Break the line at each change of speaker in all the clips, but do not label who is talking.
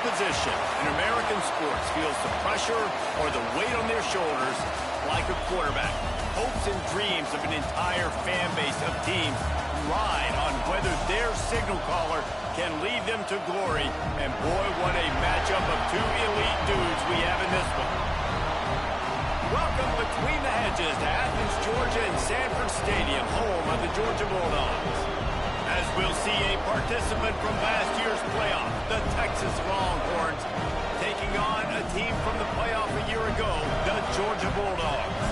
position in American sports feels the pressure or the weight on their shoulders like a quarterback. Hopes and dreams of an entire fan base of teams ride on whether their signal caller can lead them to glory. And boy, what a matchup of two elite dudes we have in this one. Welcome between the hedges to Athens, Georgia and Sanford Stadium, home of the Georgia Bulldogs. As we'll see a participant from last year's playoff, the Texas Longhorns, taking on a team from the playoff a year ago, the Georgia Bulldogs.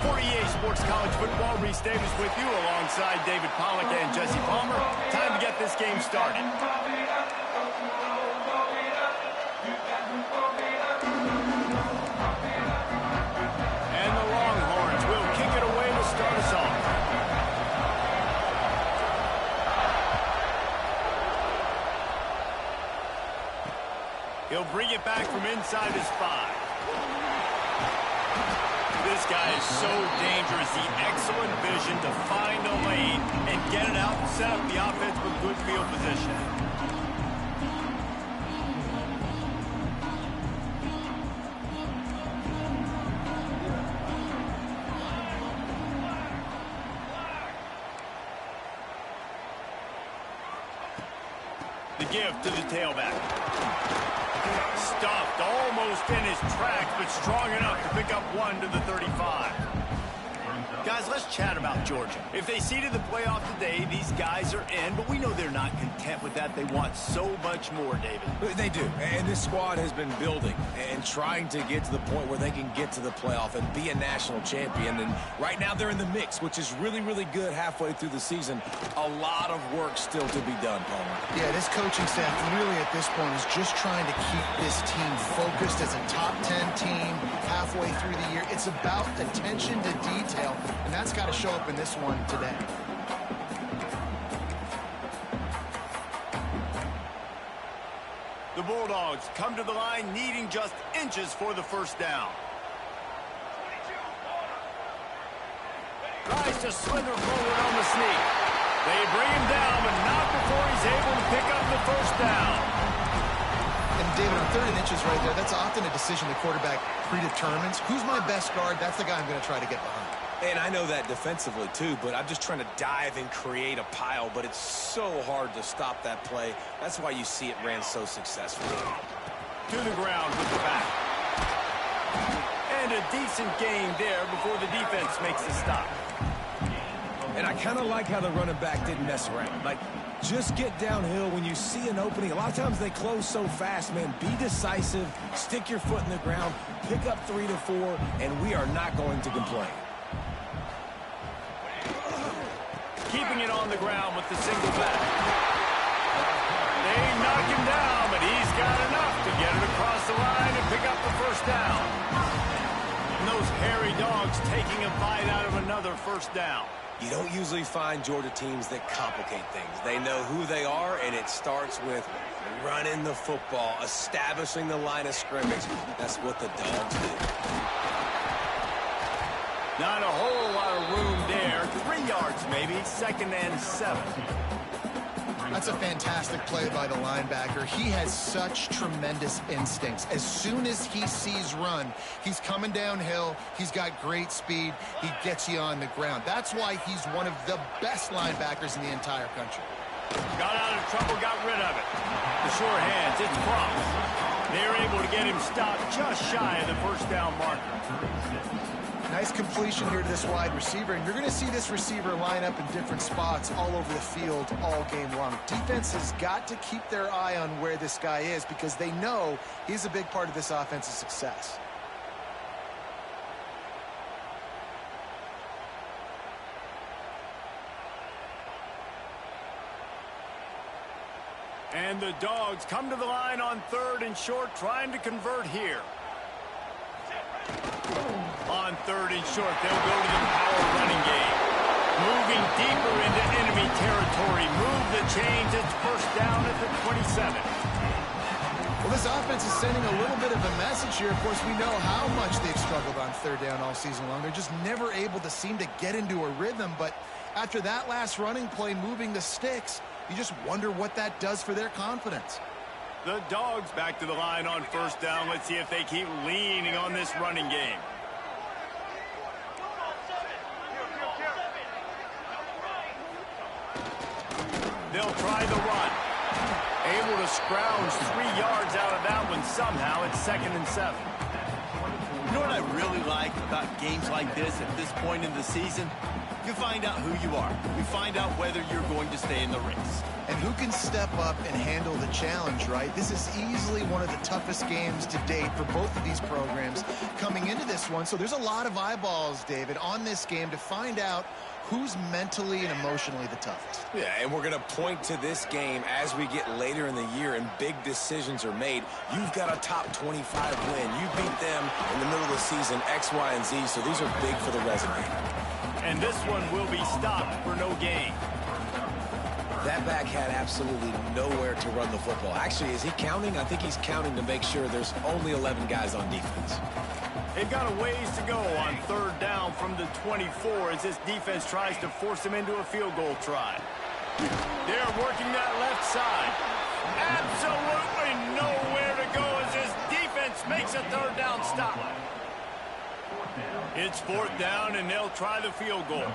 For EA Sports College Football, Reese Davis with you alongside David Pollack and Jesse Palmer. Time to get this game started. And the Longhorns will kick it away to start us off. He'll bring it back from inside his 5. This guy is so dangerous. The excellent vision to find a lane and get it out and set up the offense with good field position. The give to the tailback. Stuffed almost in his tracks, but strong enough to pick up 1 to the 35. Guys, let's chat about Georgia. If they seeded the playoff today, these guys are in, but we know they're not content with that. They want so much more, David.
They do, and this squad has been building and trying to get to the point where they can get to the playoff and be a national champion. And right now they're in the mix, which is really, really good halfway through the season. A lot of work still to be done, Palmer.
Yeah, this coaching staff really at this point is just trying to keep this team focused as a top 10 team halfway through the year. It's about attention to detail, and that's got to show up in this one today.
The Bulldogs come to the line needing just inches for the first down. Tries to slither forward on the sneak. They bring him down, but not before he's able to pick up the first down.
And David, on 3rd and inches right there, that's often a decision the quarterback predetermines. Who's my best guard? That's the guy I'm going to try to get behind.
And I know that defensively, too, but I'm just trying to dive and create a pile, but it's so hard to stop that play. That's why you see it ran so successfully.
To the ground with the back. And a decent gain there before the defense makes the stop.
And I kind of like how the running back didn't mess around. Like, just get downhill when you see an opening. A lot of times they close so fast, man. Be decisive, stick your foot in the ground, pick up 3 to 4, and we are not going to complain.
Keeping it on the ground with the single back. They knock him down, but he's got enough to get it across the line and pick up the first down. And those hairy dogs taking a bite out of another first down.
You don't usually find Georgia teams that complicate things. They know who they are, and it starts with running the football, establishing the line of scrimmage. That's what the Dogs do.
Not a whole lot of room there. 3 yards maybe, 2nd and 7.
That's a fantastic play by the linebacker. He has such tremendous instincts. As soon as he sees run, he's coming downhill. He's got great speed. He gets you on the ground. That's why he's one of the best linebackers in the entire country.
Got out of trouble, got rid of it. The short hands, it's Cross. They're able to get him stopped just shy of the first down marker.
Nice completion here to this wide receiver, and you're going to see this receiver line up in different spots all over the field all game long. Defense has got to keep their eye on where this guy is because they know he's a big part of this offense's success.
And the Dogs come to the line on 3rd and short, trying to convert here. On 3rd and short, they'll go to the power running game. Moving deeper into enemy territory. Move the chains. It's first down at the 27.
Well, this offense is sending a little bit of a message here. Of course, we know how much they've struggled on 3rd down all season long. They're just never able to seem to get into a rhythm. But after that last running play, moving the sticks, you just wonder what that does for their confidence.
The Dogs back to the line on first down. Let's see if they keep leaning on this running game. They'll try the run. Able to scrounge 3 yards out of that one somehow. It's 2nd and 7.
You know what I really like about games like this at this point in the season? You find out who you are. You find out whether you're going to stay in the race.
And who can step up and handle the challenge, right? This is easily one of the toughest games to date for both of these programs coming into this one. So there's a lot of eyeballs, David, on this game to find out who's mentally and emotionally the toughest.
Yeah, and we're going to point to this game as we get later in the year and big decisions are made. You've got a top 25 win. You beat them in the middle of the season, X, Y, and Z, so these are big for the resume.
And this one will be stopped for no gain.
That back had absolutely nowhere to run the football. Actually, is he counting? I think he's counting to make sure there's only 11 guys on defense.
They've got a ways to go on 3rd down from the 24 as this defense tries to force them into a field goal try. They're working that left side. Absolutely nowhere to go as this defense makes a 3rd down stop. It's 4th down, and they'll try the field goal.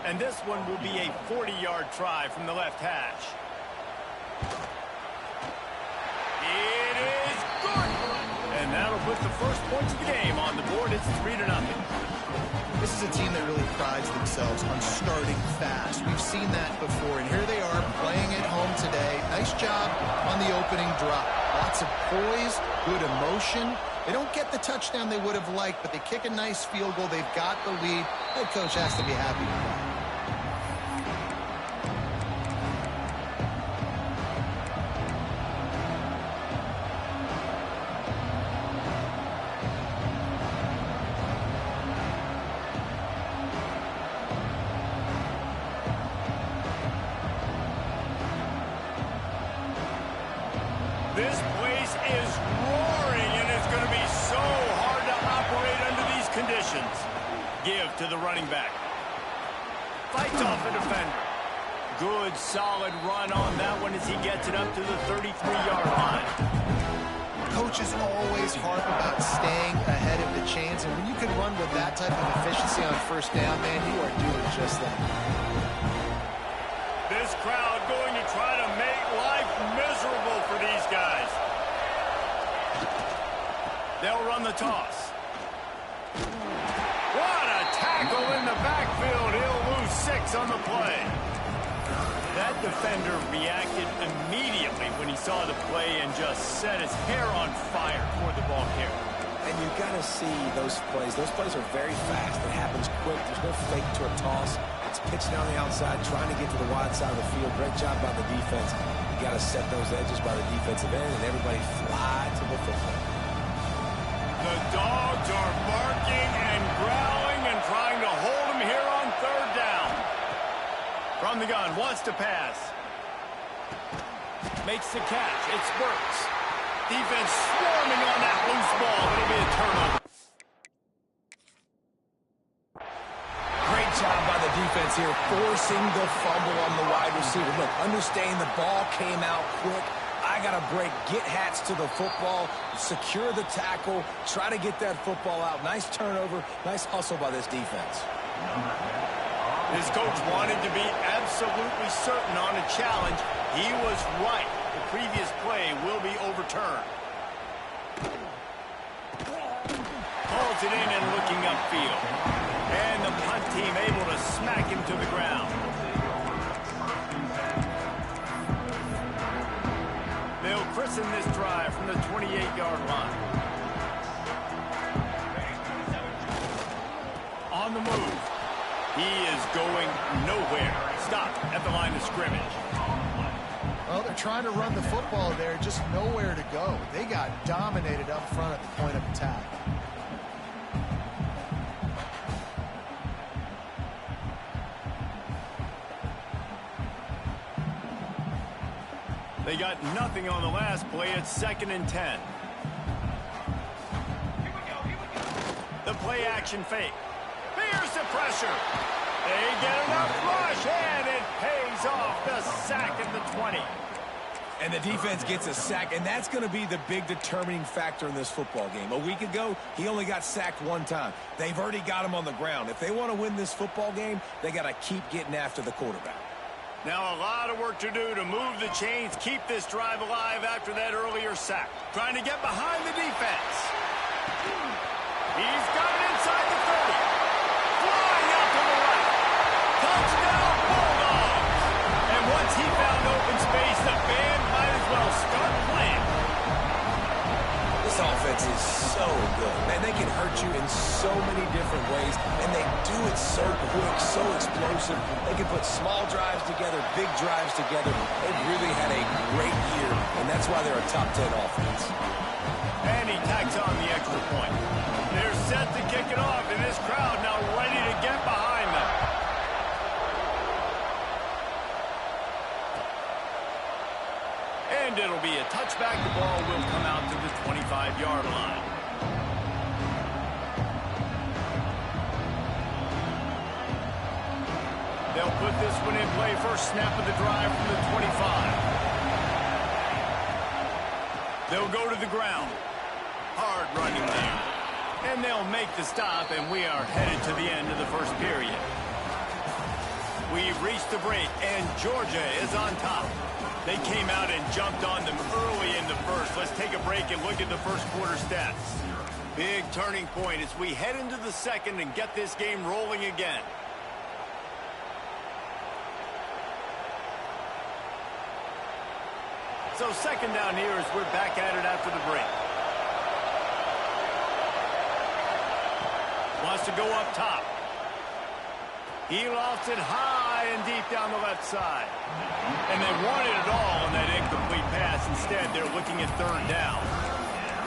And this one will be a 40-yard try from the left hash. It is good. And that'll put the first points of the game on the board. It's 3-0.
This is a team that really prides themselves on starting fast. We've seen that before, and here they are playing at home today. Nice job on the opening drop. Lots of poise, good emotion. They don't get the touchdown they would have liked, but they kick a nice field goal. They've got the lead. Head coach has to be happy with that.
This place is roaring, and it's going to be so hard to operate under these conditions. Give to the running back. Fights off the defender. Good, solid run on that one as he gets it up to the 33-yard line.
Coaches always harp about staying ahead of the chains, and when you can run with that type of efficiency on first down, man, you are doing just that.
This crowd going to try to make life miserable for these guys. They'll run the toss. What a tackle in the backfield. He'll lose 6 on the play. That defender reacted immediately when he saw the play and just set his hair on fire toward the ball carrier.
And you've got to see those plays. Those plays are very fast. It happens quick. There's no fake to a toss. It's pitched down the outside, trying to get to the wide side of the field. Great job by the defense. You got to set those edges by the defensive end, and everybody fly to the football.
The Dogs are barking and growling and trying to hold him here on 3rd down. From the gun, wants to pass. Makes the catch. It spurts. Defense swarming on that loose ball. It'll be a turnover.
Great job by the defense here, forcing the fumble on the wide receiver. Look, understand the ball came out quick. I got to break, get Hats to the football, secure the tackle, try to get that football out. Nice turnover, nice hustle by this defense.
His coach wanted to be absolutely certain on a challenge. He was right. The previous play will be overturned. Calls it in and looking upfield. And the punt team able to smack him to the ground. They'll christen this drive from the 28-yard line. On the move. He is going nowhere. Stop at the line of scrimmage.
Well, they're trying to run the football there, just nowhere to go. They got dominated up front at the point of attack.
They got nothing on the last play. It's 2nd and 10. The play action fake. Here's the pressure. They get enough rush, and it pays off. The sack at the 20.
And the defense gets a sack, and that's going to be the big determining factor in this football game. A week ago, he only got sacked one time. They've already got him on the ground. If they want to win this football game, they got to keep getting after the quarterback.
Now a lot of work to do to move the chains, keep this drive alive after that earlier sack. Trying to get behind the defense. He's got it inside the 30. Flying out to the right. Touchdown, Bulldogs! And once he found open space, the band might as well start playing.
This offense is so good. Man, they can hurt you in so many different ways, and they do it so quick, so explosive. They can put small drives together, big drives together. They've really had a great year, and that's why they're a top 10 offense.
And he tacks on the extra point. They're set to kick it off, and this crowd now ready to get behind them. And it'll be a touchback. The ball will come out to the 25-yard line. They'll put this one in play. First snap of the drive from the 25. They'll go to the ground. Hard running there. And they'll make the stop, and we are headed to the end of the first period. We've reached the break, and Georgia is on top. They came out and jumped on them early in the first. Let's take a break and look at the first quarter stats. Big turning point as we head into the second and get this game rolling again. So second down here as we're back at it after the break. Wants to go up top. He lost it high and deep down the left side. And they wanted it all on that incomplete pass. Instead, they're looking at third down.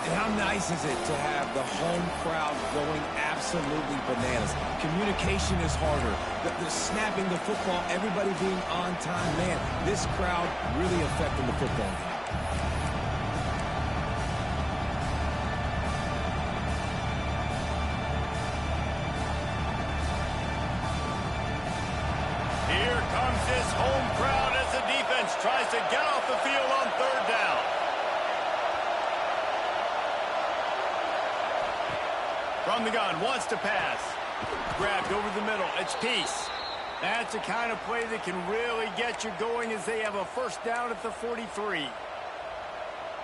And how nice is it to have the home crowd going absolutely bananas? Communication is harder. The snapping the football, everybody being on time. Man, this crowd really affecting the football game.
Here comes this home crowd as the defense tries to get off the field on third down. From the gun, wants to pass. Grabbed over the middle. It's Peace. That's the kind of play that can really get you going as they have a first down at the 43.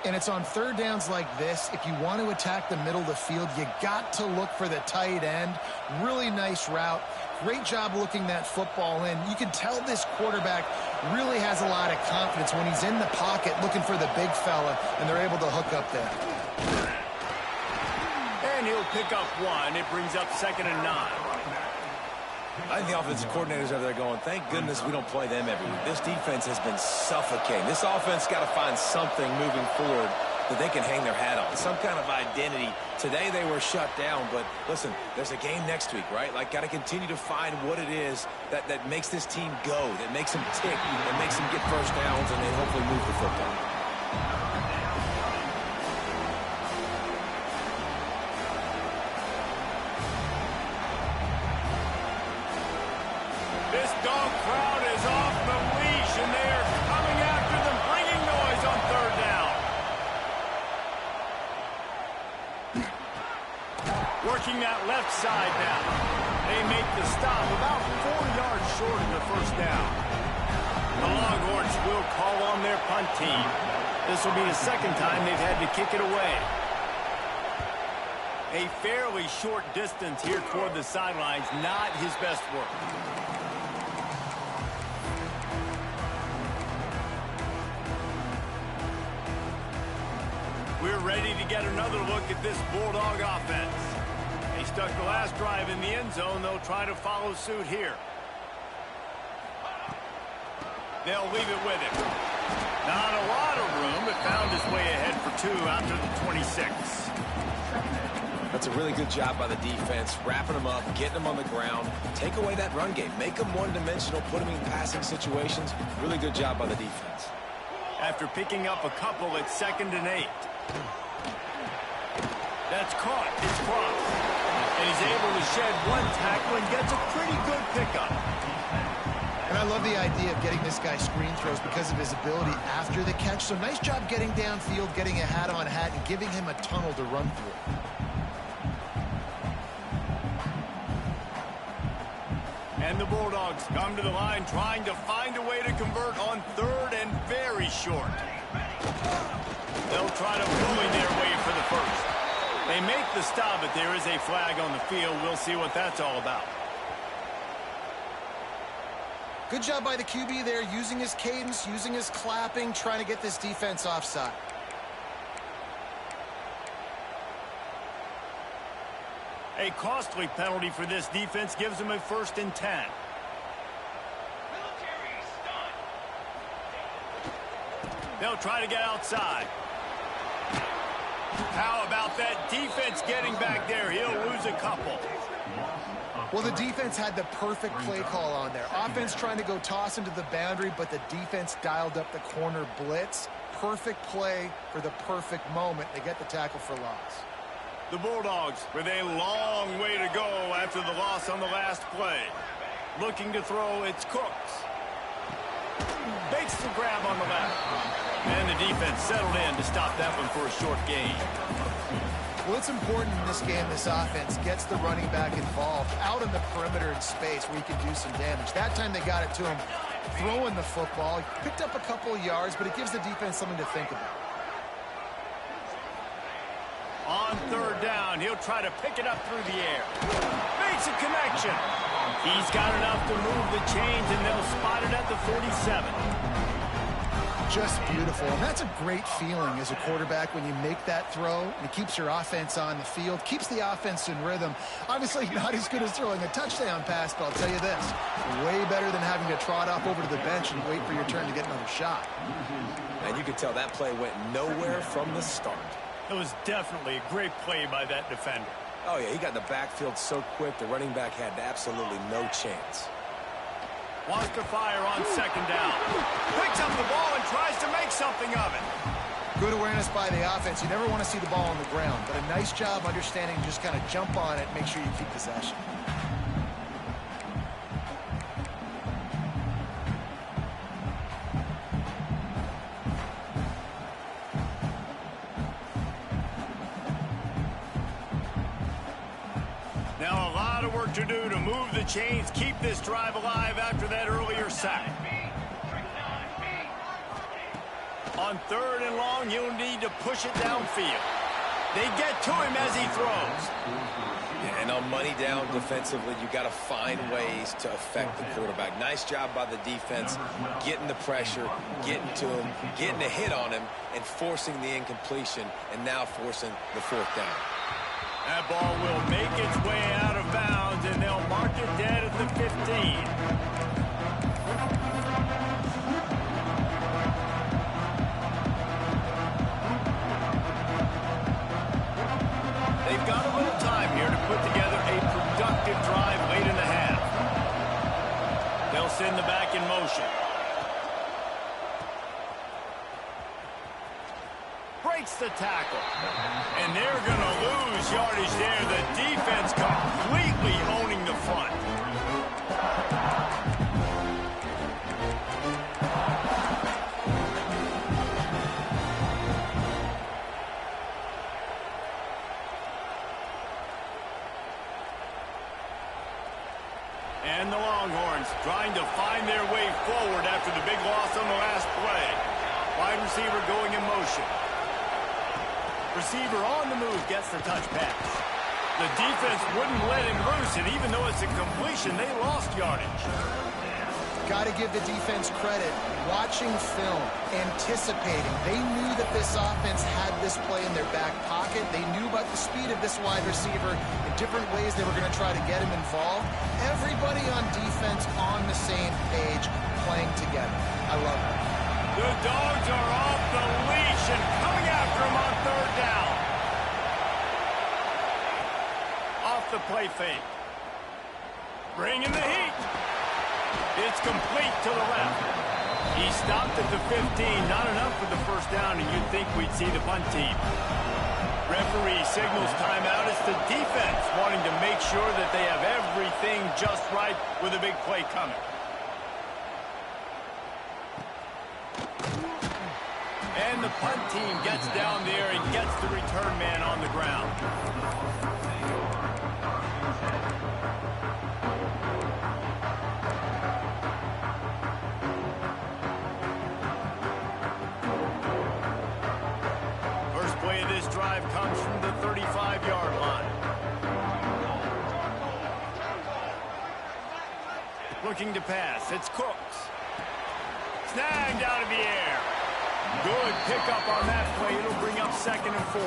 And it's on third downs like this. If you want to attack the middle of the field, you got to look for the tight end. Really nice route. Great job looking that football in. You can tell this quarterback really has a lot of confidence when he's in the pocket looking for the big fella, and they're able to hook up there.
And he'll pick up one. It brings up 2nd and 9.
I think the offensive coordinators over there going, thank goodness we don't play them every week. This defense has been suffocating. This offense got to find something moving forward that they can hang their hat on, some kind of identity. Today they were shut down, but listen, there's a game next week, right? Like, got to continue to find what it is that makes this team go, that makes them tick, that makes them get first downs, and they hopefully move the football.
This dog crowd is off the leash, and they are coming after them, bringing noise on third down. Working that left side now. They make the stop about 4 yards short of the first down. The Longhorns will call on their punt team. This will be the second time they've had to kick it away. A fairly short distance here toward the sidelines, not his best work. We're ready to get another look at this Bulldog offense. They stuck the last drive in the end zone. They'll try to follow suit here. They'll leave it with him. Not a lot of room, but found his way ahead for 2 after the 26.
That's a really good job by the defense, wrapping them up, getting them on the ground, take away that run game, make them one-dimensional, put them in passing situations. Really good job by the defense.
After picking up a couple, it's 2nd and 8. That's caught. It's crossed. And he's able to shed one tackle and gets a pretty good pickup.
And I love the idea of getting this guy screen throws because of his ability after the catch. So nice job getting downfield, getting a hat-on-hat, and giving him a tunnel to run through.
And the Bulldogs come to the line trying to find a way to convert on third and very short. They'll try to bully their way for the first. They make the stop, but there is a flag on the field. We'll see what that's all about.
Good job by the QB there, using his cadence, using his clapping, trying to get this defense offside.
A costly penalty for this defense gives them a 1st and 10. They'll try to get outside. How about that defense getting back there? He'll lose a couple.
Well, the defense had the perfect play call on there. Offense trying to go toss into the boundary, but the defense dialed up the corner blitz. Perfect play for the perfect moment. They get the tackle for loss.
The Bulldogs with a long way to go after the loss on the last play. Looking to throw, it's Cooks. Makes the grab on the left. And the defense settled in to stop that one for a short gain.
Well, it's important in this game, this offense gets the running back involved out in the perimeter in space where he can do some damage. That time they got it to him throwing the football. He picked up a couple of yards, but it gives the defense something to think about.
On third down, he'll try to pick it up through the air. Makes a connection. He's got enough to move the chains, and they'll spot it at the 47.
Just beautiful. And that's a great feeling as a quarterback when you make that throw, and it keeps your offense on the field, keeps the offense in rhythm. Obviously not as good as throwing a touchdown pass, but I'll tell you this, way better than having to trot off over to the bench and wait for your turn to get another shot.
And you could tell that play went nowhere from the start.
It was definitely a great play by that defender.
Oh, yeah, he got in the backfield so quick, the running back had absolutely no chance.
Wants to fire on 2nd down. Picks up the ball and tries to make something of it.
Good awareness by the offense. You never want to see the ball on the ground, but a nice job understanding just kind of jump on it, make sure you keep possession.
Now a lot of work to do to move the chains, keep this drive alive after that earlier sack. On 3rd and long, you'll need to push it downfield. They get to him as he throws.
Yeah, and on money down defensively, you got to find ways to affect the quarterback. Nice job by the defense, getting the pressure, getting to him, getting a hit on him, and forcing the incompletion, and now forcing the 4th down.
That ball will make its way out of bounds, and they'll mark it dead at the 15. They've got a little time here to put together a productive drive late in the half. They'll send the back in motion. Breaks the tackle. And they're going to lose yardage there. The defense completely owning the front. And the Longhorns trying to find their way forward after the big loss on the last play. Wide receiver going in motion. Receiver on the move gets the touch pass. The defense wouldn't let him loose, and even though it's a completion, they lost yardage.
Got to give the defense credit. Watching film, anticipating. They knew that this offense had this play in their back pocket. They knew about the speed of this wide receiver. In different ways they were going to try to get him involved. Everybody on defense on the same page, playing together. I love it.
The Dogs are off the leash and coming after him on 3rd down. Off the play fake. Bringing the heat. It's complete to the left. He stopped at the 15. Not enough for the 1st down, and you'd think we'd see the punt team. Referee signals timeout. It's the defense wanting to make sure that they have everything just right with a big play coming. And the punt team gets down there and gets the return man on the ground. First play of this drive comes from the 35-yard line. Looking to pass, it's Cooks. Snagged out of the air. Good pickup on that play. It'll bring up 2nd and 4.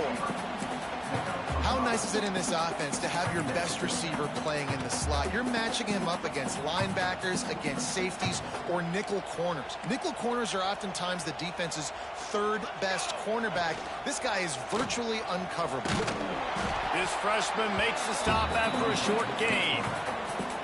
How nice is it in this offense to have your best receiver playing in the slot? You're matching him up against linebackers, against safeties, or nickel corners. Nickel corners are oftentimes the defense's 3rd best cornerback. This guy is virtually uncoverable.
This freshman makes the stop after a short gain.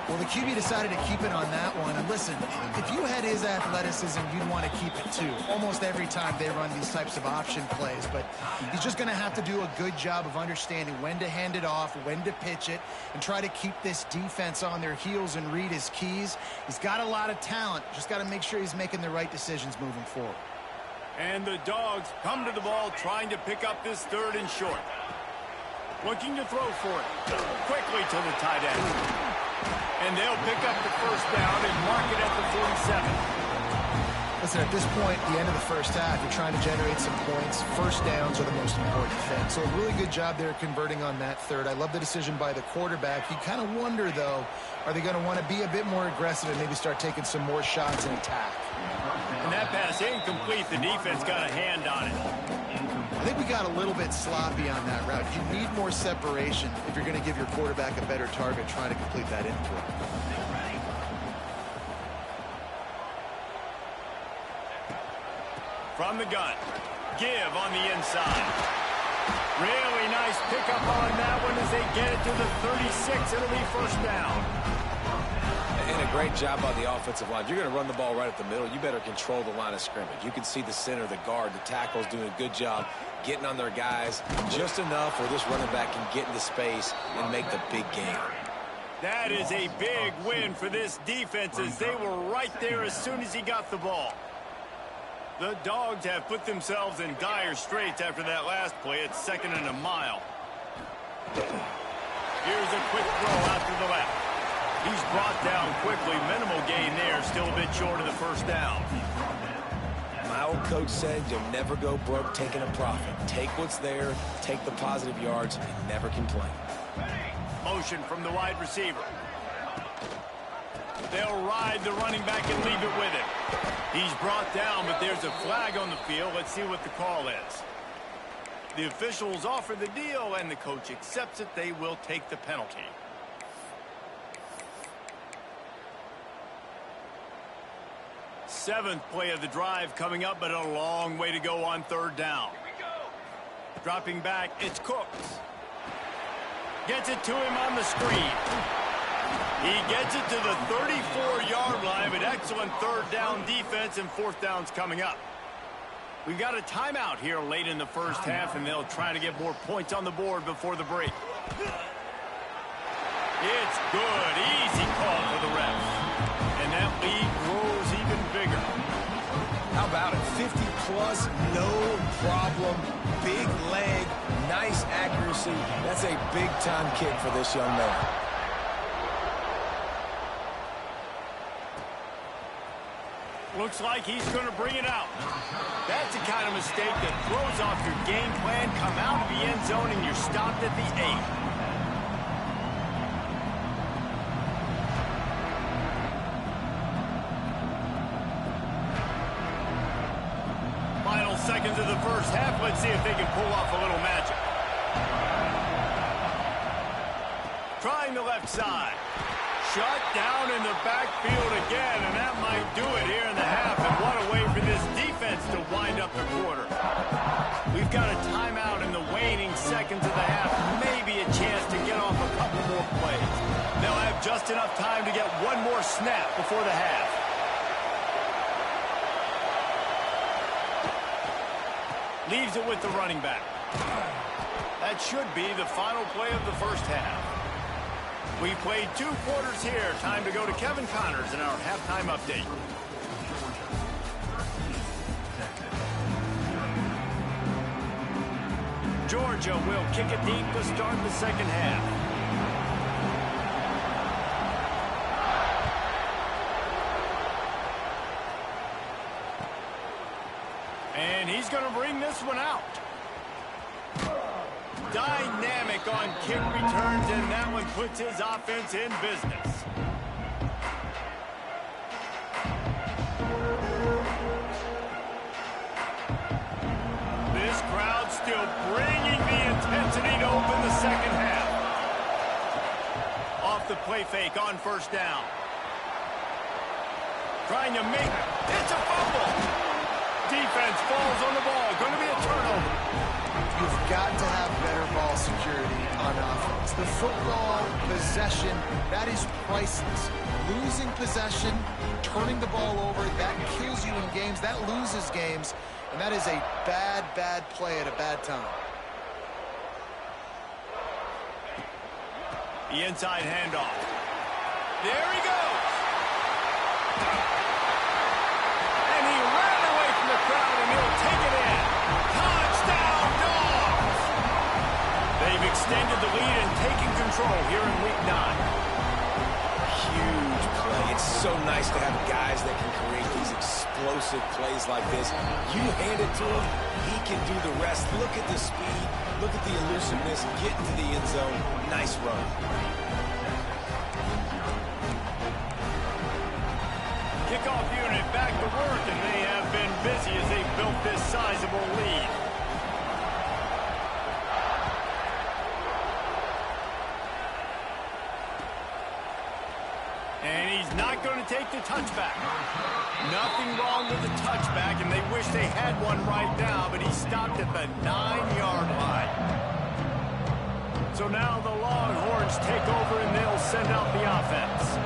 Well, the QB decided to keep it on that one. And listen, if you had his athleticism, you'd want to keep it too. Almost every time they run these types of option plays. But he's just going to have to do a good job of understanding when to hand it off, when to pitch it, and try to keep this defense on their heels and read his keys. He's got a lot of talent. Just got to make sure he's making the right decisions moving forward.
And the Dogs come to the ball trying to pick up this 3rd and short. Looking to throw for it. Quickly to the tight end. And they'll pick up the first down and mark it at the 47.
Listen, at this point, the end of the first half, you're trying to generate some points. First downs are the most important thing. So a really good job there converting on that 3rd. I love the decision by the quarterback. You kind of wonder, though, are they going to want to be a bit more aggressive and maybe start taking some more shots in attack?
And that pass incomplete. The defense got a hand on it.
I think we got a little bit sloppy on that route. You need more separation if you're going to give your quarterback a better target trying to complete that input.
From the gun, give on the inside. Really nice pickup on that one as they get it to the 36. It'll be first down.
And a great job by the offensive line. If you're going to run the ball right at the middle, you better control the line of scrimmage. You can see the center, the guard, the tackle's doing a good job getting on their guys just enough where this running back can get into space and make the big game.
That is a big win for this defense as they were right there as soon as he got the ball. The Dogs have put themselves in dire straits after that last play. It's 2nd and a mile. Here's a quick throw out to the left. He's brought down quickly. Minimal gain there. Still a bit short of the first down.
My old coach said you'll never go broke taking a profit. Take what's there, take the positive yards, and never complain.
Motion from the wide receiver. They'll ride the running back and leave it with him. He's brought down, but there's a flag on the field. Let's see what the call is. The officials offer the deal, and the coach accepts it. They will take the penalty. Seventh play of the drive coming up, but a long way to go on 3rd down. Dropping back, it's Cooks. Gets it to him on the screen. He gets it to the 34-yard line, but excellent 3rd down defense, and 4th down's coming up. We've got a timeout here late in the first half, and they'll try to get more points on the board before the break. It's good. Easy call for the refs. And that lead grows even bigger.
How about it? 50-plus, no problem. Big leg, nice accuracy. That's a big-time kick for this young man.
Looks like he's going to bring it out. That's the kind of mistake that throws off your game plan. Come out of the end zone and you're stopped at the 8. Final seconds of the first half. Let's see if they can pull off a little magic. Trying the left side. Shut down in the backfield again, and that might do it here in the half. And what a way for this defense to wind up the quarter. We've got a timeout in the waning seconds of the half. Maybe a chance to get off a couple more plays. They'll have just enough time to get one more snap before the half. Leaves it with the running back. That should be the final play of the first half. We played 2 quarters here. Time to go to Kevin Connors in our halftime update. Georgia will kick it deep to start the second half. And he's going to bring this one out. Dynamic on kick returns, and that one puts his offense in business. This crowd still bringing the intensity to open the second half. Off the play fake on first down. Trying to make it. It's a fumble. Defense falls on the ball. Going to be a turnover.
You've got to have better ball security on offense. The football possession, that is priceless. Losing possession, turning the ball over, that kills you in games. That loses games. And that is a bad, bad play at a bad time.
The inside handoff. There he goes. And he ran away from the crowd, and he'll take it in. Touchdown, Dogs! They've extended the lead and taken control here in Week 9.
Huge play. It's so nice to have guys that can create these explosive plays like this. You hand it to him, he can do the rest. Look at the speed, look at the elusiveness, get into the end zone. Nice run.
Kickoff unit back to work, and they have been busy as they built this sizable lead. And he's not going to take the touchback. Nothing wrong with the touchback, and they wish they had one right now, but he stopped at the 9-yard line. So now the Longhorns take over, and they'll send out the offense.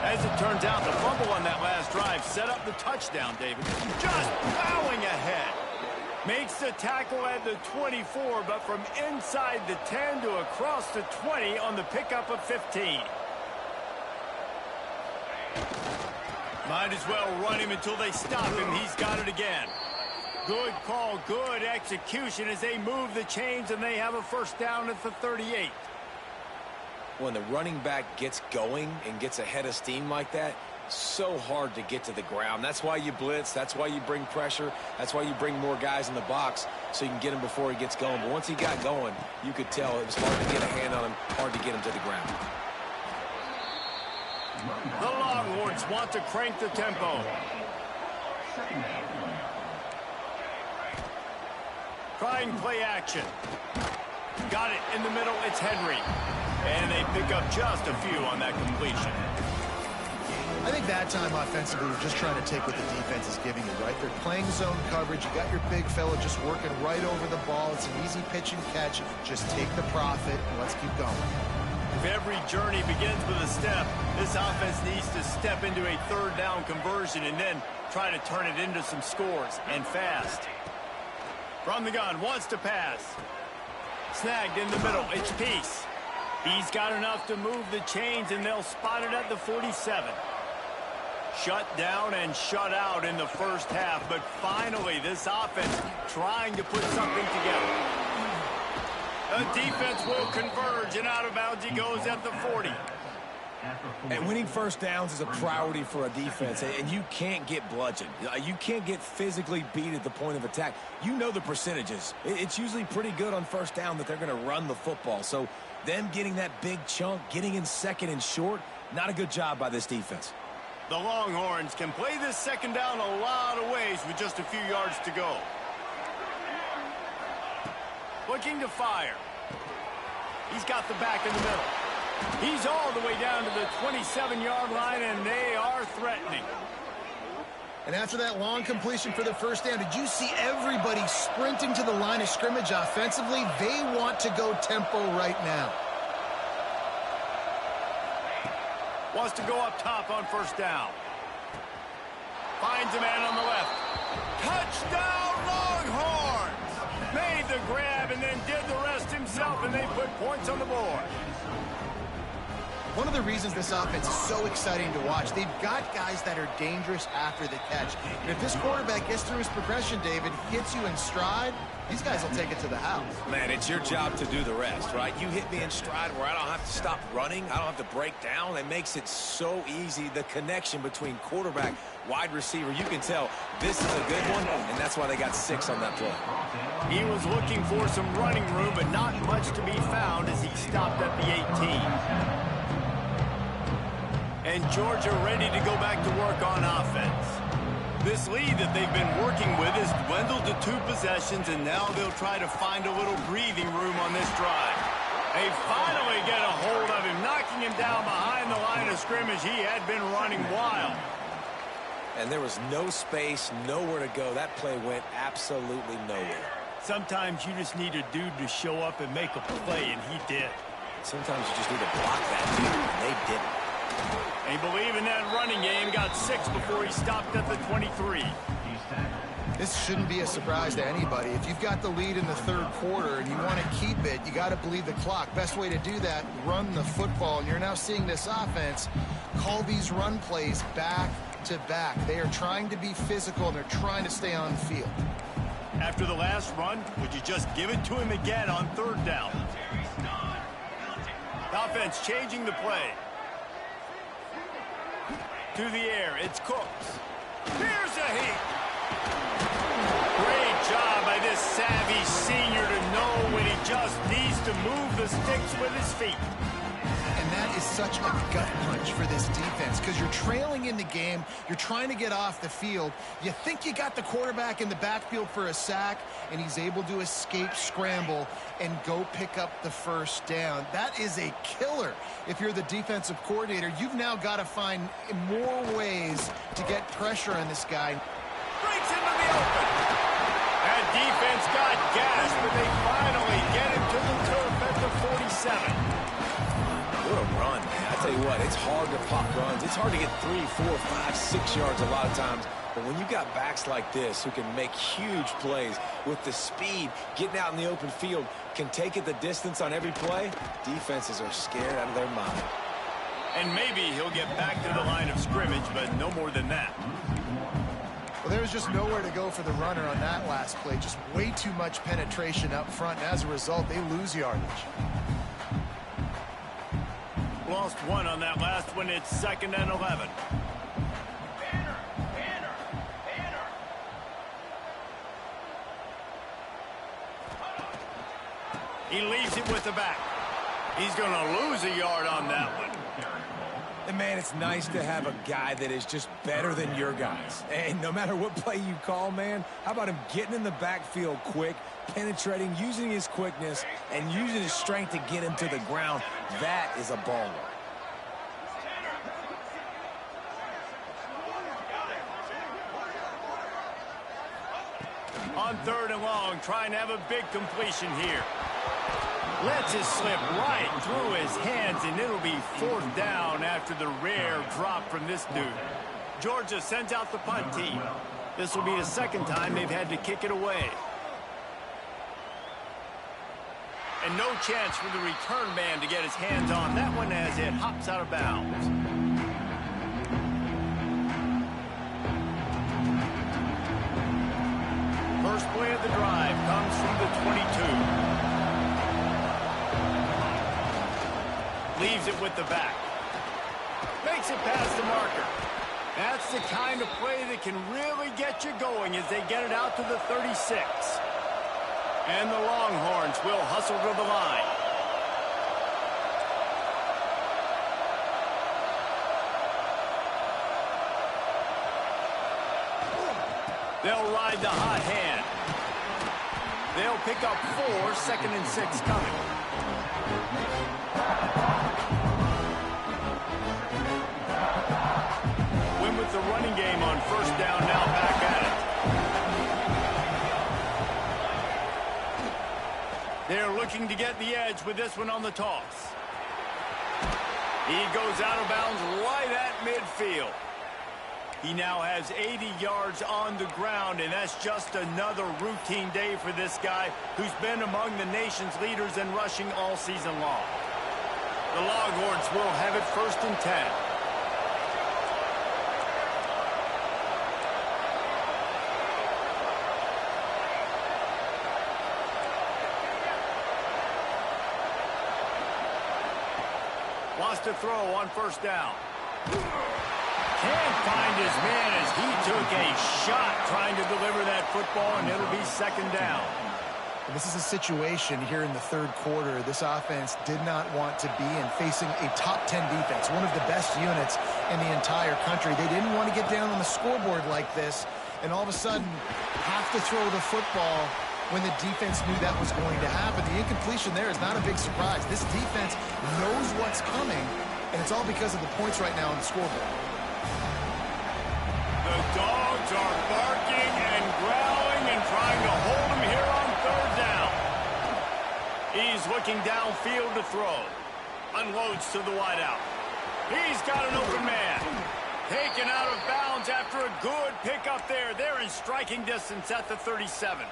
As it turns out, the fumble on that last drive set up the touchdown, David. Just plowing ahead. Makes the tackle at the 24, but from inside the 10 to across the 20 on the pickup of 15. Might as well run him until they stop him. He's got it again. Good call, good execution as they move the chains, and they have a first down at the 38.
When the running back gets going and gets ahead of steam like that, so hard to get to the ground. That's why you blitz. That's why you bring pressure. That's why you bring more guys in the box so you can get him before he gets going. But once he got going, you could tell it was hard to get a hand on him, hard to get him to the ground.
The Longhorns want to crank the tempo. Trying play action. Got it in the middle. It's Henry. And they pick up just a few on that completion.
I think that time offensively, we're just trying to take what the defense is giving you, right? They're playing zone coverage. You got your big fella just working right over the ball. It's an easy pitch and catch. Just take the profit and let's keep going.
If every journey begins with a step, this offense needs to step into a third down conversion and then try to turn it into some scores, and fast. From the gun, wants to pass. Snagged in the middle, it's Peace. He's got enough to move the chains, and they'll spot it at the 47. Shut down and shut out in the first half, but finally this offense trying to put something together. The defense will converge, and out of bounds he goes at the 40.
And winning first downs is a priority for a defense, and you can't get bludgeoned. You can't get physically beat at the point of attack. You know the percentages. It's usually pretty good on first down that they're going to run the football. So them getting that big chunk, getting in second and short, not a good job by this defense.
The Longhorns can play this second down a lot of ways with just a few yards to go. Looking to fire. He's got the back in the middle. He's all the way down to the 27-yard line, and they are threatening.
And after that long completion for the first down, did you see everybody sprinting to the line of scrimmage offensively? They want to go tempo right now.
Wants to go up top on first down. Finds a man on the left. Touchdown, Longhorns! Made the grab and then did the rest himself, and they put points on the board.
One of the reasons this offense is so exciting to watch, they've got guys that are dangerous after the catch. And if this quarterback gets through his progression, David, hits you in stride, these guys will take it to the house.
Man, it's your job to do the rest, right? You hit me in stride where I don't have to stop running. I don't have to break down. It makes it so easy. The connection between quarterback, wide receiver, you can tell this is a good one, and that's why they got 6 on that play.
He was looking for some running room, but not much to be found as he stopped at the 18. And Georgia ready to go back to work on offense. This lead that they've been working with has dwindled to 2 possessions, and now they'll try to find a little breathing room on this drive. They finally get a hold of him, knocking him down behind the line of scrimmage. He had been running wild.
And there was no space, nowhere to go. That play went absolutely nowhere.
Sometimes you just need a dude to show up and make a play, and he did.
Sometimes you just need to block that dude, and they didn't.
They believe in that running game, got 6 before he stopped at the 23.
This shouldn't be a surprise to anybody. If you've got the lead in the 3rd quarter and you want to keep it, you got to bleed the clock. Best way to do that, run the football. And you're now seeing this offense call these run plays back to back. They are trying to be physical, and they're trying to stay on the field.
After the last run, would you just give it to him again on 3rd down? Offense changing the play. To the air, it's Cooks. Here's a heat. Great job by this savvy senior to know when he just needs to move the sticks with his feet.
And that is such a gut punch for this defense because you're trailing in the game. You're trying to get off the field. You think you got the quarterback in the backfield for a sack, and he's able to escape scramble and go pick up the 1st down. That is a killer. If you're the defensive coordinator, you've now got to find more ways to get pressure on this guy.
Breaks into the open. That defense got gas, but they finally get him to the turf at the 47.
What a run, man. I tell you what, it's hard to pop runs. It's hard to get 3, 4, 5, 6 yards a lot of times. But when you got backs like this who can make huge plays with the speed, getting out in the open field, can take it the distance on every play, defenses are scared out of their mind.
And maybe he'll get back to the line of scrimmage, but no more than that.
Well, there was just nowhere to go for the runner on that last play. Just way too much penetration up front. And as a result, they lose yardage.
Lost 1 on that last one. It's 2nd and 11. He leaves it with the back. He's going to lose a yard on that one.
And, man, it's nice to have a guy that is just better than your guys. And no matter what play you call, man, how about him getting in the backfield quick, penetrating, using his quickness, and using his strength to get him to the ground? That is a baller.
On 3rd and long, trying to have a big completion here. Lets it slip right through his hands, and it'll be 4th down after the rare drop from this dude. Georgia sends out the punt team. This will be the 2nd time they've had to kick it away. And no chance for the return man to get his hands on that one as it hops out of bounds. First play of the drive comes from the 22. Leaves it with the back. Makes it past the marker. That's the kind of play that can really get you going as they get it out to the 36. And the Longhorns will hustle to the line. They'll ride the hot hand. They'll pick up 4, 2nd and 6 coming. Win with the running game on 1st down, now back at it. They're looking to get the edge with this one on the toss. He goes out of bounds right at midfield. He now has 80 yards on the ground, and that's just another routine day for this guy who's been among the nation's leaders in rushing all season long. The Longhorns will have it 1st and 10. Wants to throw on 1st down. Can't find his man as he took a shot trying to deliver that football, and it'll be 2nd down.
This is a situation here in the 3rd quarter. This offense did not want to be in, facing a top 10 defense, one of the best units in the entire country. They didn't want to get down on the scoreboard like this, and all of a sudden have to throw the football when the defense knew that was going to happen. The incompletion there is not a big surprise. This defense knows what's coming, and it's all because of the points right now on the scoreboard.
The dogs are barking and growling and trying to hold him here on 3rd down. He's looking downfield to throw. Unloads to the wideout. He's got an open man. Taken out of bounds after a good pickup there. They're in striking distance at the 37.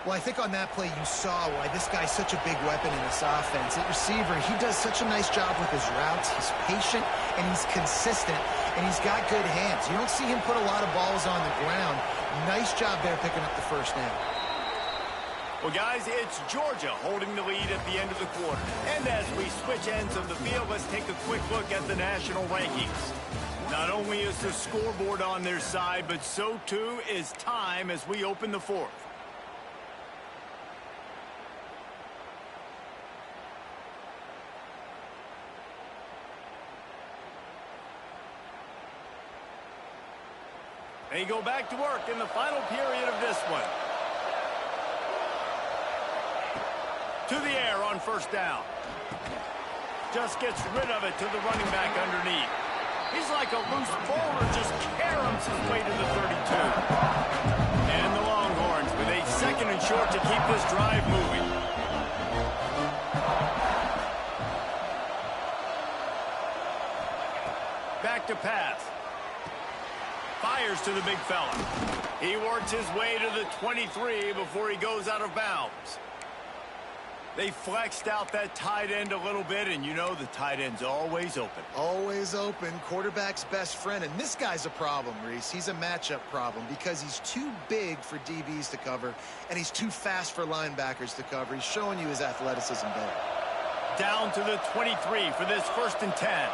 Well, I think on that play you saw why this guy's such a big weapon in this offense. At receiver, he does such a nice job with his routes. He's patient, and he's consistent, and he's got good hands. You don't see him put a lot of balls on the ground. Nice job there picking up the 1st down.
Well, guys, it's Georgia holding the lead at the end of the quarter. And as we switch ends of the field, let's take a quick look at the national rankings. Not only is the scoreboard on their side, but so too is time as we open the 4th. They go back to work in the final period of this one. To the air on 1st down. Just gets rid of it to the running back underneath. He's like a loose boulder, just caroms his way to the 32. And the Longhorns with a 2nd and short to keep this drive moving. Back to pass. Fires to the big fella. He works his way to the 23 before he goes out of bounds. They flexed out that tight end a little bit, and you know the tight end's always open.
Always open. Quarterback's best friend. And this guy's a problem, Reese. He's a matchup problem because he's too big for DBs to cover, and he's too fast for linebackers to cover. He's showing you his athleticism there.
Down to the 23 for this 1st and 10.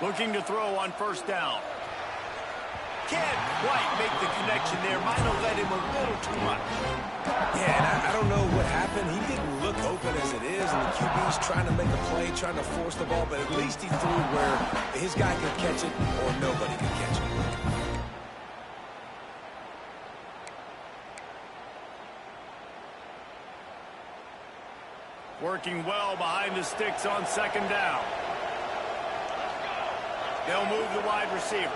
Looking to throw on 1st down. Can't quite make the connection there. Might have led him a little too much.
Yeah, and I don't know what happened. He didn't look open as it is, and the QB's trying to make a play, trying to force the ball, but at least he threw where his guy could catch it or nobody could catch it.
Working well behind the sticks on 2nd down. They'll move the wide receiver.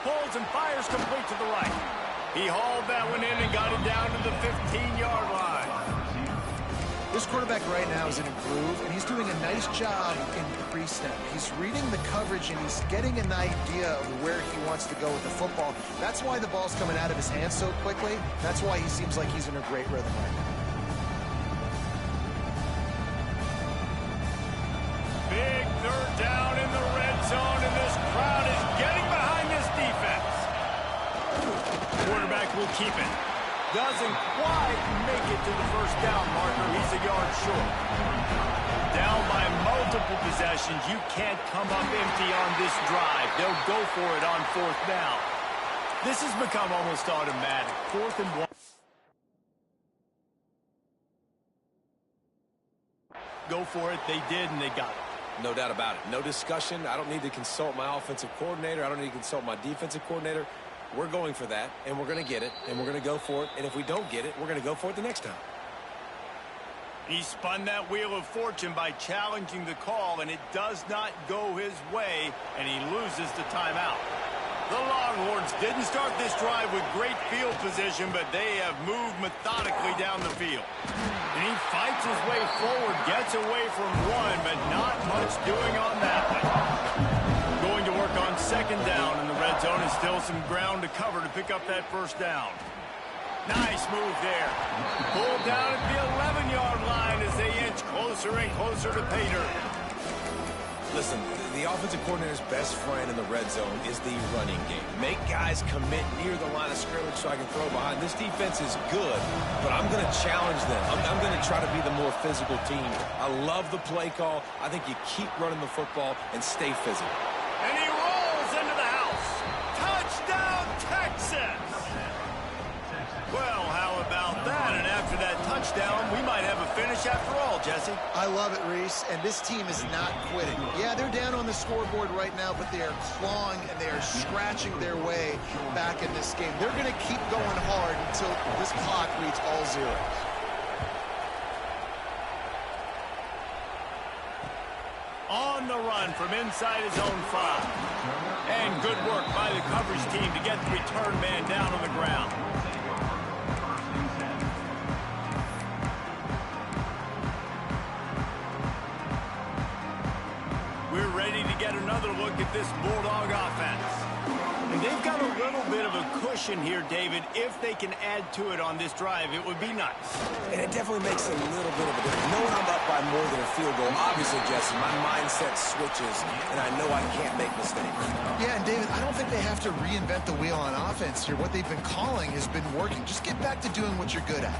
Pulls and fires complete to the right. He hauled that one in and got it down to the 15-yard line.
This quarterback right now is in a groove, and he's doing a nice job in pre-snap. He's reading the coverage, and he's getting an idea of where he wants to go with the football. That's why the ball's coming out of his hands so quickly. That's why he seems like he's in a great rhythm right now.
Big 3rd down in the red zone, and this crowd is getting behind this defense. Quarterback will keep it. Doesn't quite make it to the 1st down marker. He's a yard short. Down by multiple possessions. You can't come up empty on this drive. They'll go for it on 4th down. This has become almost automatic. 4th and 1. Go for it. They did, and they got it.
No doubt about it. No discussion. I don't need to consult my offensive coordinator. I don't need to consult my defensive coordinator. We're going for that, and we're going to get it, and we're going to go for it. And if we don't get it, we're going to go for it the next time.
He spun that wheel of fortune by challenging the call, and it does not go his way, and he loses the timeout. The Longhorns didn't start this drive with great field position, but they have moved methodically down the field. And he fights his way forward, gets away from one, but not much doing on that one. Going to work on 2nd down in the red red zone is still some ground to cover to pick up that first down. Nice move there. Pulled down at the 11-yard line as they inch closer and closer to pay dirt.
Listen, the offensive coordinator's best friend in the red zone is the running game. Make guys commit near the line of scrimmage so I can throw behind. This defense is good, but I'm going to challenge them. I'm going to try to be the more physical team. I love the play call. I think you keep running the football and stay physical.
And he rolls into the house. Touchdown, Texas! Well, how about that? And after that touchdown, we might have a finish after all, Jesse.
I love it, Reese, and this team is not quitting. Yeah, they're down on the scoreboard right now, but they are clawing and they are scratching their way back in this game. They're going to keep going hard until this clock reads all zeros.
On the run from inside his own 5. And good work by the coverage team to get the return man down on the ground. We're ready to get another look at this Bulldog offense. And they've got a little bit of a cushion here, David. If they can add to it on this drive, it would be nice.
And it definitely makes a little bit of a difference. Knowing I'm up by more than a field goal, obviously, Jesse, my mindset switches, and I know I can't make mistakes.
Yeah, and David, I don't think they have to reinvent the wheel on offense here. What they've been calling has been working. Just get back to doing what you're good at.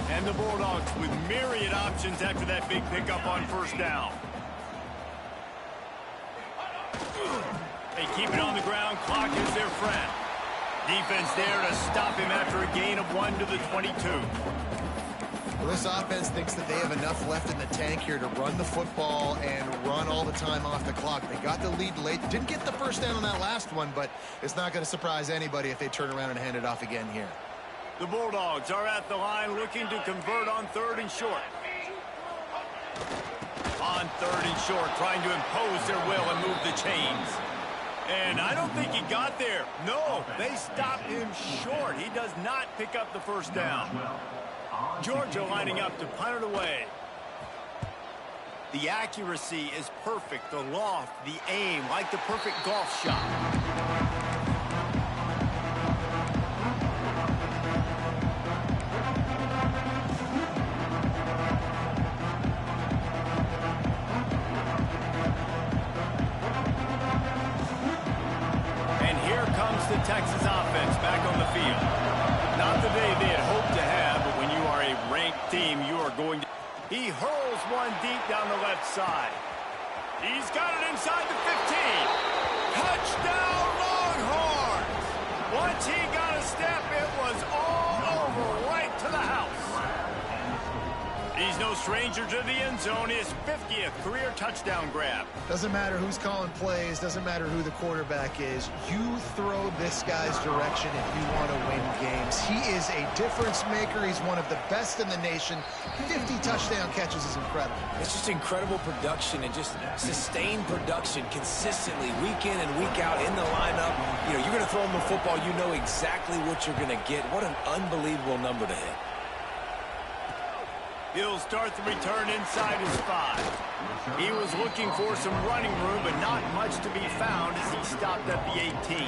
And the Bulldogs with myriad options after that big pickup on first down. They keep it on the ground. Clock is their friend. Defense there to stop him after a gain of 1 to the 22.
Well, this offense thinks that they have enough left in the tank here to run the football and run all the time off the clock. They got the lead late. Didn't get the first down on that last one, but it's not going to surprise anybody if they turn around and hand it off again here.
The Bulldogs are at the line looking to convert on 3rd and short. On 3rd and short, trying to impose their will and move the chains. And I don't think he got there. No, they stopped him short. He does not pick up the first down. Georgia lining up to punt it away. The accuracy is perfect. The loft, the aim, like the perfect golf shot. The Texas offense back on the field. Not the day they had hoped to have, but when you are a ranked team, you are going to... He hurls one deep down the left side. He's got it inside the 15. Touchdown, Longhorns! Once he got a step, it was all over right to the house. He's no stranger to the end zone. His 50th career touchdown grab.
Doesn't matter who's calling plays. Doesn't matter who the quarterback is. You throw this guy's direction if you want to win games. He is a difference maker. He's one of the best in the nation. 50 touchdown catches is incredible.
It's just incredible production and just sustained production consistently week in and week out in the lineup. You know, you're going to throw him the football. You know exactly what you're going to get. What an unbelievable number to hit.
He'll start the return inside his 5. He was looking for some running room, but not much to be found as he stopped at the 18.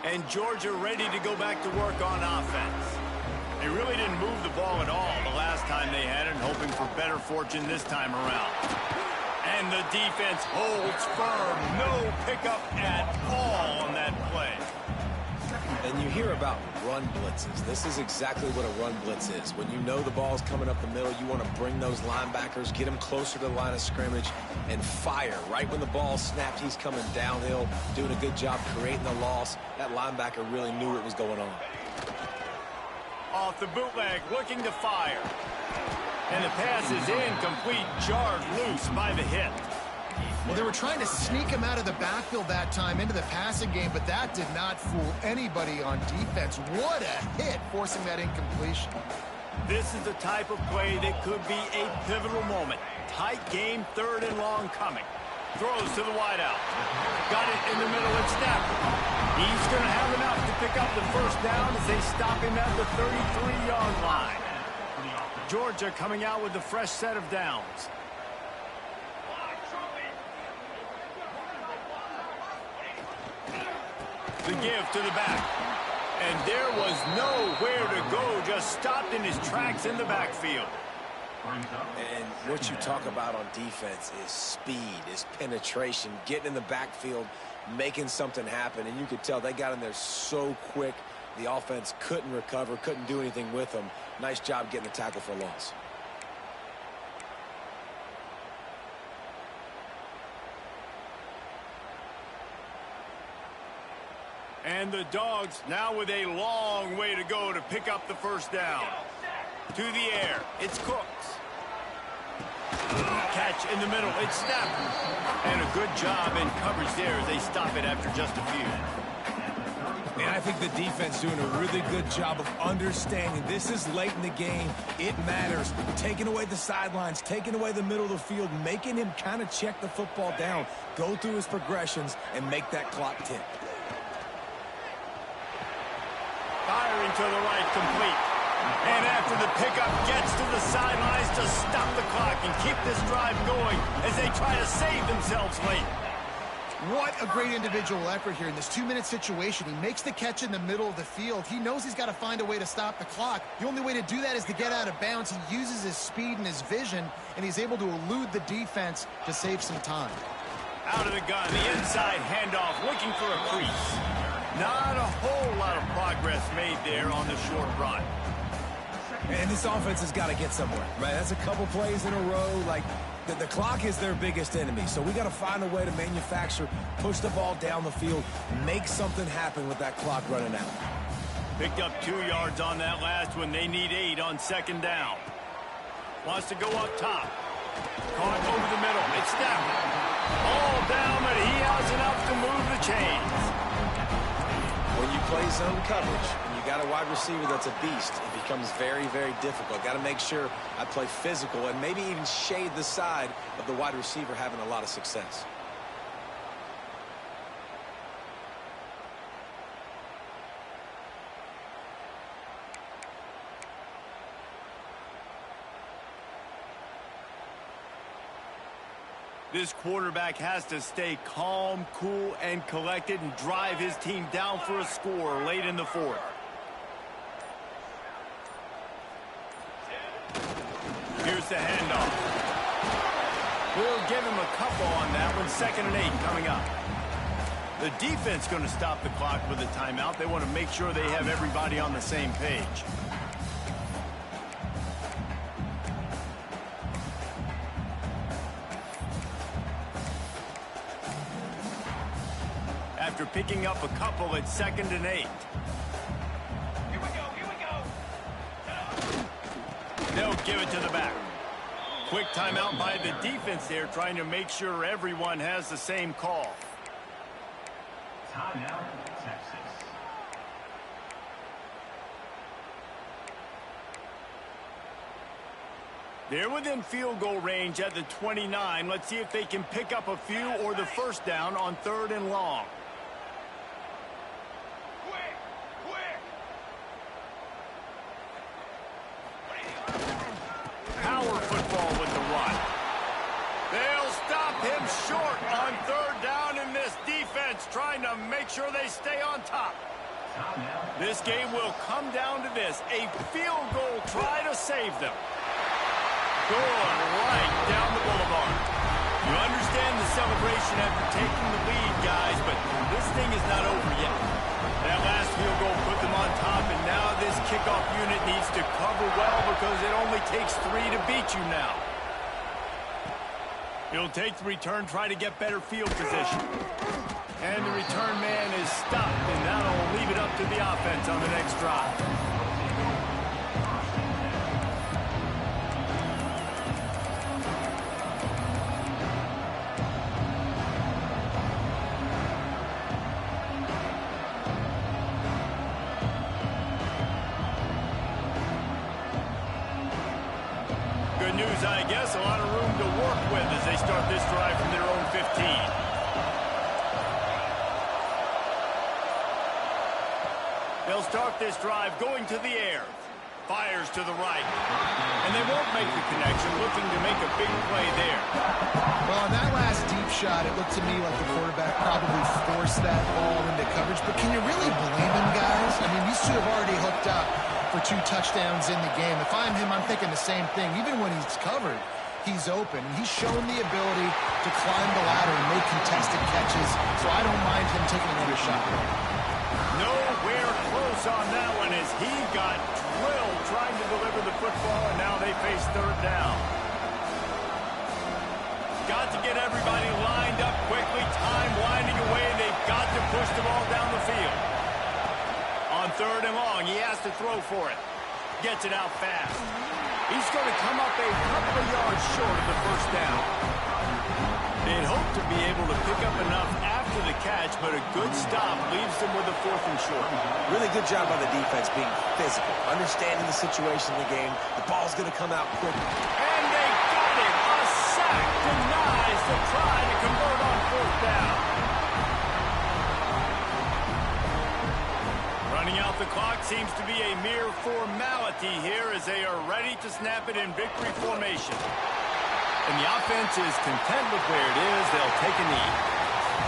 And Georgia ready to go back to work on offense. They really didn't move the ball at all the last time they had it, hoping for better fortune this time around. And the defense holds firm. No pickup at all on that play.
And you hear about run blitzes. This is exactly what a run blitz is. When you know the ball's coming up the middle, you want to bring those linebackers, get them closer to the line of scrimmage, and fire. Right when the ball snapped, he's coming downhill, doing a good job creating the loss. That linebacker really knew what was going on.
Off the bootleg, looking to fire. And the pass is incomplete, jarred loose by the hit.
Well, they were trying to sneak him out of the backfield that time into the passing game, but that did not fool anybody on defense. What a hit, forcing that incompletion.
This is the type of play that could be a pivotal moment. Tight game, 3rd and long coming. Throws to the wideout. Got it in the middle and snapped. He's going to have enough to pick up the first down as they stop him at the 33-yard line. Georgia coming out with a fresh set of downs. The give to the back. And there was nowhere to go, just stopped in his tracks in the backfield.
And what you talk about on defense is speed, is penetration, getting in the backfield, making something happen. And you could tell they got in there so quick, the offense couldn't recover, couldn't do anything with them. Nice job getting the tackle for loss.
And the Dogs now with a long way to go to pick up the first down. To the air, it's Cooks. Catch in the middle, it's Stafford. And a good job in coverage there as they stop it after just a few.
And I think the defense doing a really good job of understanding this is late in the game. It matters. Taking away the sidelines, taking away the middle of the field, making him kind of check the football down, go through his progressions, and make that clock tick.
Firing to the right, complete. And after the pickup, gets to the sidelines to stop the clock and keep this drive going as they try to save themselves late.
What a great individual effort here in this 2-minute situation. He makes the catch in the middle of the field. He knows he's got to find a way to stop the clock. The only way to do that is to get out of bounds. He uses his speed and his vision, and he's able to elude the defense to save some time.
Out of the gun, the inside handoff, looking for a crease. Not a whole lot of progress made there on the short run.
And this offense has got to get somewhere, right? That's a couple plays in a row. Like, the clock is their biggest enemy. So we got to find a way to manufacture, push the ball down the field, make something happen with that clock running out.
Picked up 2 yards on that last one. They need 8 on second down. Wants to go up top. Caught over the middle. It's Stafford. All down, but he has enough to move the chains.
When you play zone coverage and you got a wide receiver that's a beast, it becomes very, very difficult. Got to make sure I play physical and maybe even shade the side of the wide receiver having a lot of success.
This quarterback has to stay calm, cool, and collected and drive his team down for a score late in the fourth. Here's the handoff. We'll give him a couple on that one. 2nd and 8 coming up. The defense going to stop the clock with a timeout. They want to make sure they have everybody on the same page. After picking up a couple at 2nd and 8. Here we go. They'll give it to the back. Quick timeout by the defense there, trying to make sure everyone has the same call.
Timeout, Texas.
They're within field goal range at the 29. Let's see if they can pick up a few or the first down on 3rd and long. Power football with the run. They'll stop him short on 3rd down in this defense, trying to make sure they stay on top. This game will come down to this, a field goal try to save them. Going right down the boulevard. You understand the celebration after taking the lead, guys, but this thing is not over yet. That last field goal put them on top, and now this kickoff unit needs to cover well because it only takes 3 to beat you now. He'll take the return, try to get better field position. And the return man is stopped, and that'll leave it up to the offense on the next drive. News, I guess, a lot of room to work with as they start this drive from their own 15. They'll start this drive going to the air. Fires to the right. And they won't make the connection, looking to make a big play there.
Well, on that last deep shot, it looked to me like the quarterback probably forced that ball into coverage. But can you really blame him, guys? I mean, these two have already hooked up for 2 touchdowns in the game. If I'm him, I'm thinking the same thing. Even when he's covered, he's open. He's shown the ability to climb the ladder and make contested catches, so I don't mind him taking another shot.
Nowhere close on that one as he got drilled trying to deliver the football, and now they face third down. Got to get everybody lined up quickly. Time winding away, and they've got to push the ball down the field. On third and long, he has to throw for it. Gets it out fast. He's going to come up a couple of yards short of the first down. They'd hoped to be able to pick up enough after the catch, but a good stop leaves them with a 4th and short.
Really good job by the defense being physical, understanding the situation in the game. The ball's going to come out quick.
And they got it. A sack denies the try to convert on 4th down. Running out the clock seems to be a mere formality here as they are ready to snap it in victory formation. And the offense is content with where it is. They'll take a knee.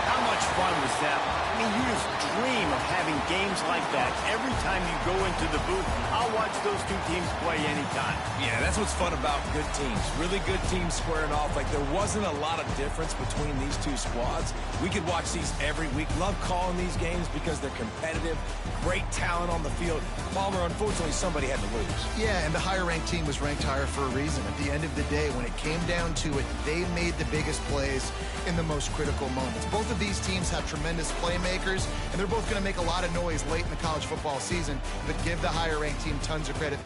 How much fun was that? I mean, you just dream of having games like that every time you go into the booth. I'll watch those 2 teams play anytime.
Yeah, that's what's fun about good teams. Really good teams squaring off. Like, there wasn't a lot of difference between these 2 squads. We could watch these every week. Love calling these games because they're competitive. Great talent on the field. Palmer, unfortunately, somebody had to lose.
Yeah, and the higher-ranked team was ranked higher for a reason. At the end of the day, when it came down to it, they made the biggest plays in the most critical moments. Both of these teams have tremendous playmakers, and they're both going to make a lot of noise late in the college football season, but give the higher-ranked team tons of credit.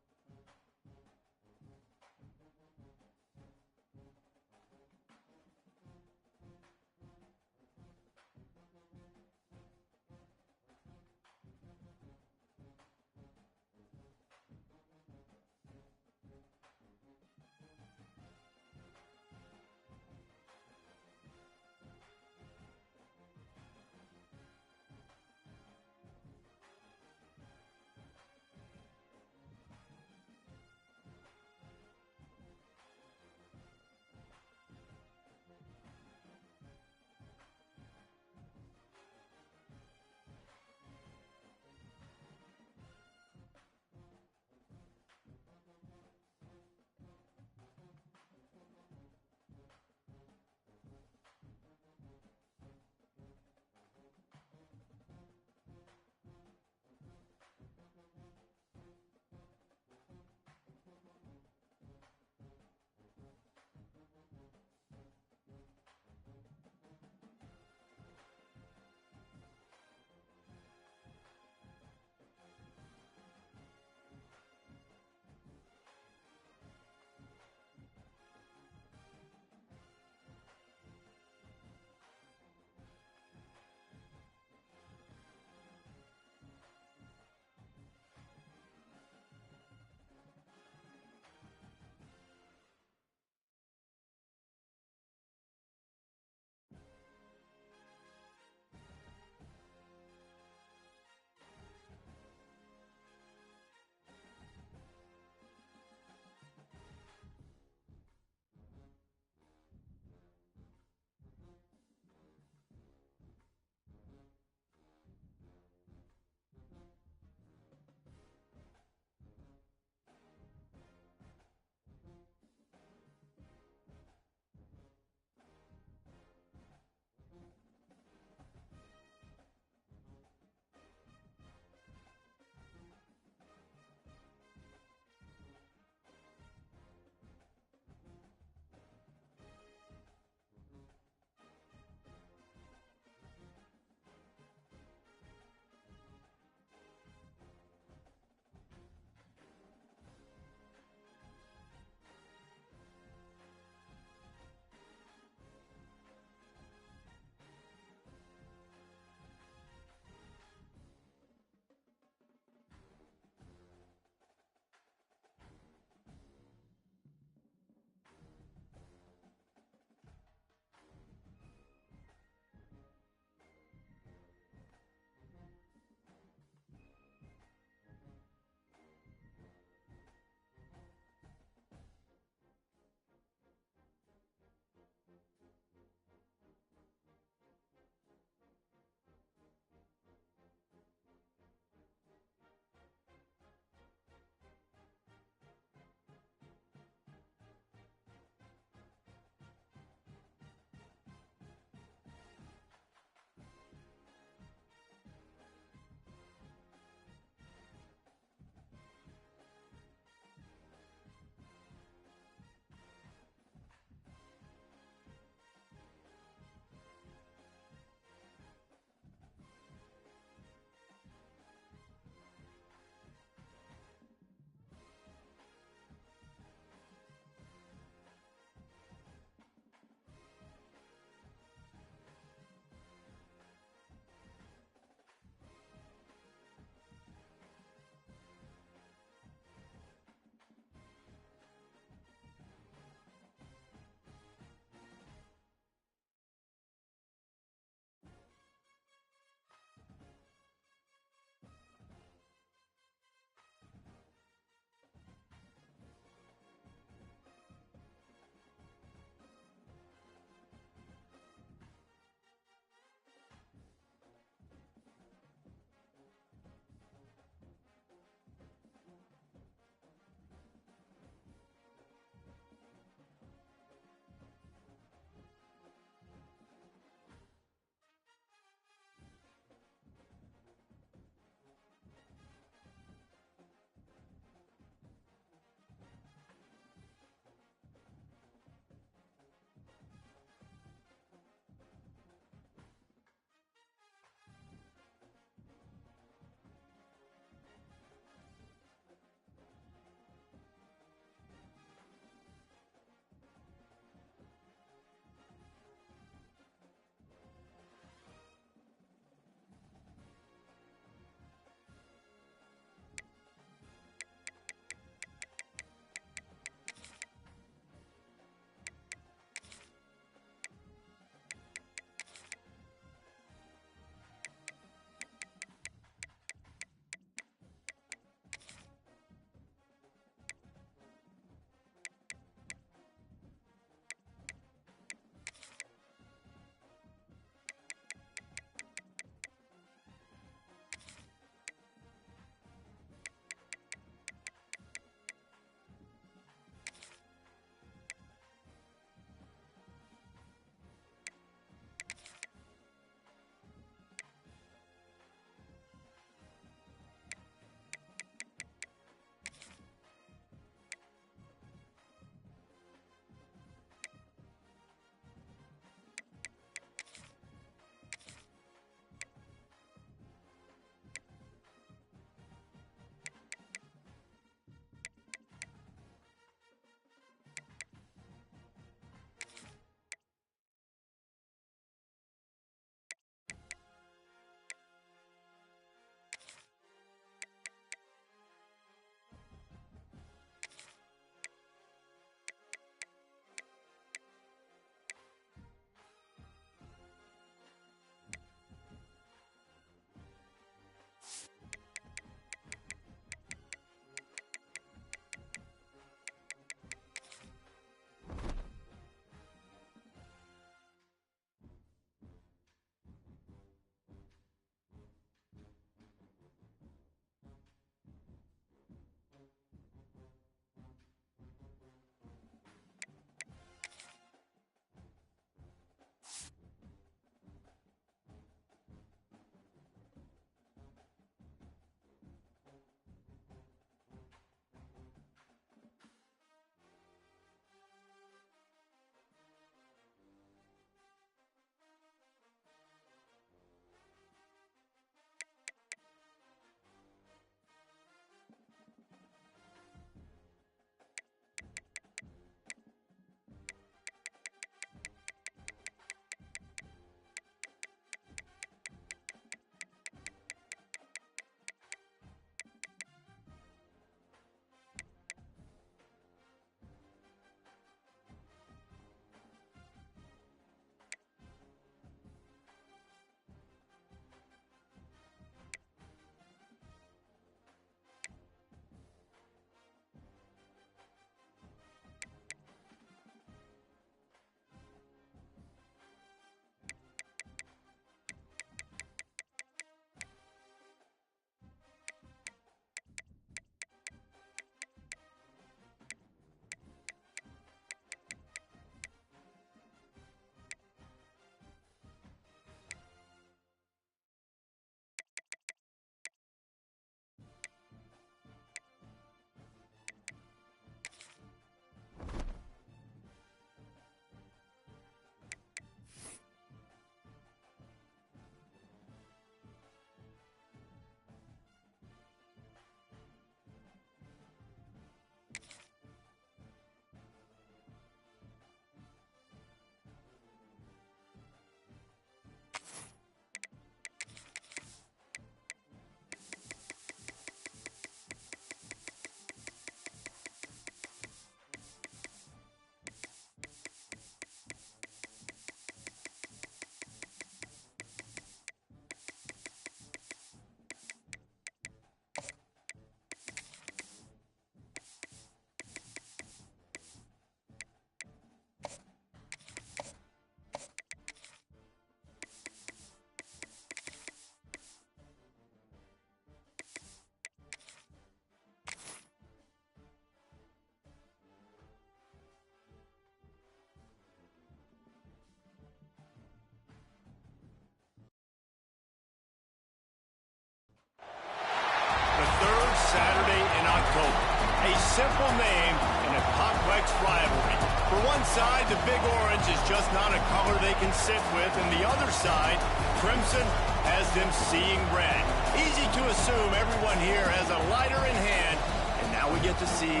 simple name in a complex rivalry. For one side, the Big Orange is just not a color they can sit with, and the other side, Crimson, has them seeing red. Easy to assume everyone here has a lighter in hand, and now we get to see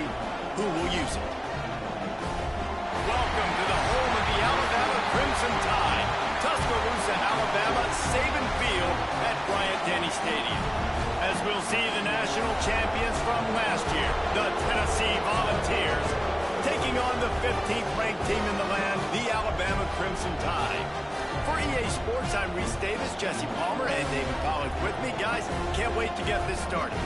who will use it. Welcome to the home of the Alabama Crimson Tide, Tuscaloosa, Alabama, Saban Field at Bryant-Denny Stadium. As we'll see the national champions from last year, the Tennessee Volunteers, taking on the 15th ranked team in the land, the Alabama Crimson Tide. For EA Sports, I'm Reese Davis, Jesse Palmer, and David Pollack with me. Guys, can't wait to get this started.